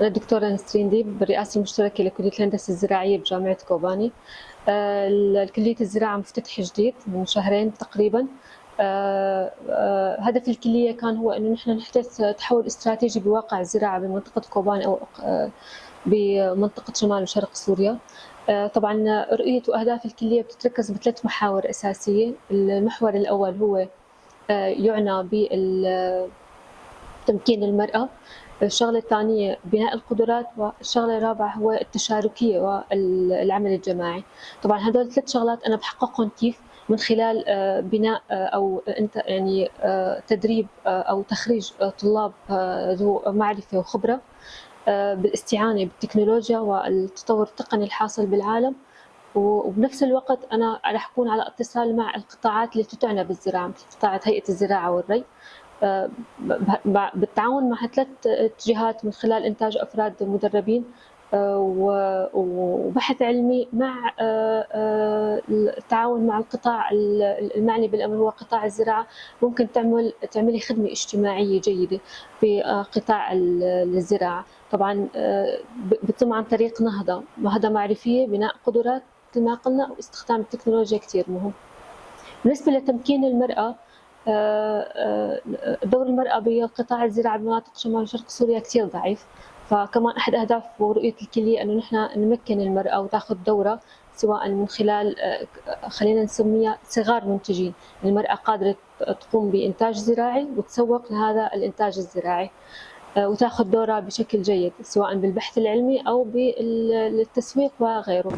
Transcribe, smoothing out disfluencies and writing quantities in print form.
أنا الدكتورة نسرين ديب بالرئاسة المشتركة لكلية الهندسة الزراعية بجامعة كوباني. كلية الزراعة مفتتح جديد من شهرين تقريبا. هدف الكلية كان هو إنه نحن نحدث تحول استراتيجي بواقع الزراعة بمنطقة كوباني أو بمنطقة شمال وشرق سوريا. طبعا رؤية وأهداف الكلية بتتركز بثلاث محاور أساسية. المحور الأول هو يعنى بتمكين المرأة. الشغلة الثانية بناء القدرات، والشغلة الرابعة هو التشاركية والعمل الجماعي. طبعا هدول ثلاث شغلات أنا بحققهم كيف؟ من خلال بناء أو أنت يعني تدريب أو تخريج طلاب ذو معرفة وخبرة بالاستعانة بالتكنولوجيا والتطور التقني الحاصل بالعالم. وبنفس الوقت أنا رح أكون على اتصال مع القطاعات اللي تعنى بالزراعة، مثل قطاعة هيئة الزراعة والري، بالتعاون مع ثلاث جهات من خلال إنتاج أفراد مدربين وبحث علمي مع التعاون مع القطاع المعني بالأمر هو قطاع الزراعة. ممكن تعملي خدمة اجتماعية جيدة في قطاع الزراعة. طبعا بتتم عن طريق نهضة معرفية، بناء قدرات مثل ما قلنا، واستخدام التكنولوجيا كتير مهم. بالنسبة لتمكين المرأة، دور المرأة بقطاع الزراعة بمناطق شمال وشرق سوريا كثير ضعيف. فكمان أحد أهداف ورؤية الكلية إنه نحن نمكن المرأة وتاخذ دورة، سواء من خلال خلينا نسميها صغار منتجين. المرأة قادرة تقوم بإنتاج زراعي وتسوق لهذا الإنتاج الزراعي، وتاخذ دورها بشكل جيد سواء بالبحث العلمي أو بالتسويق وغيره.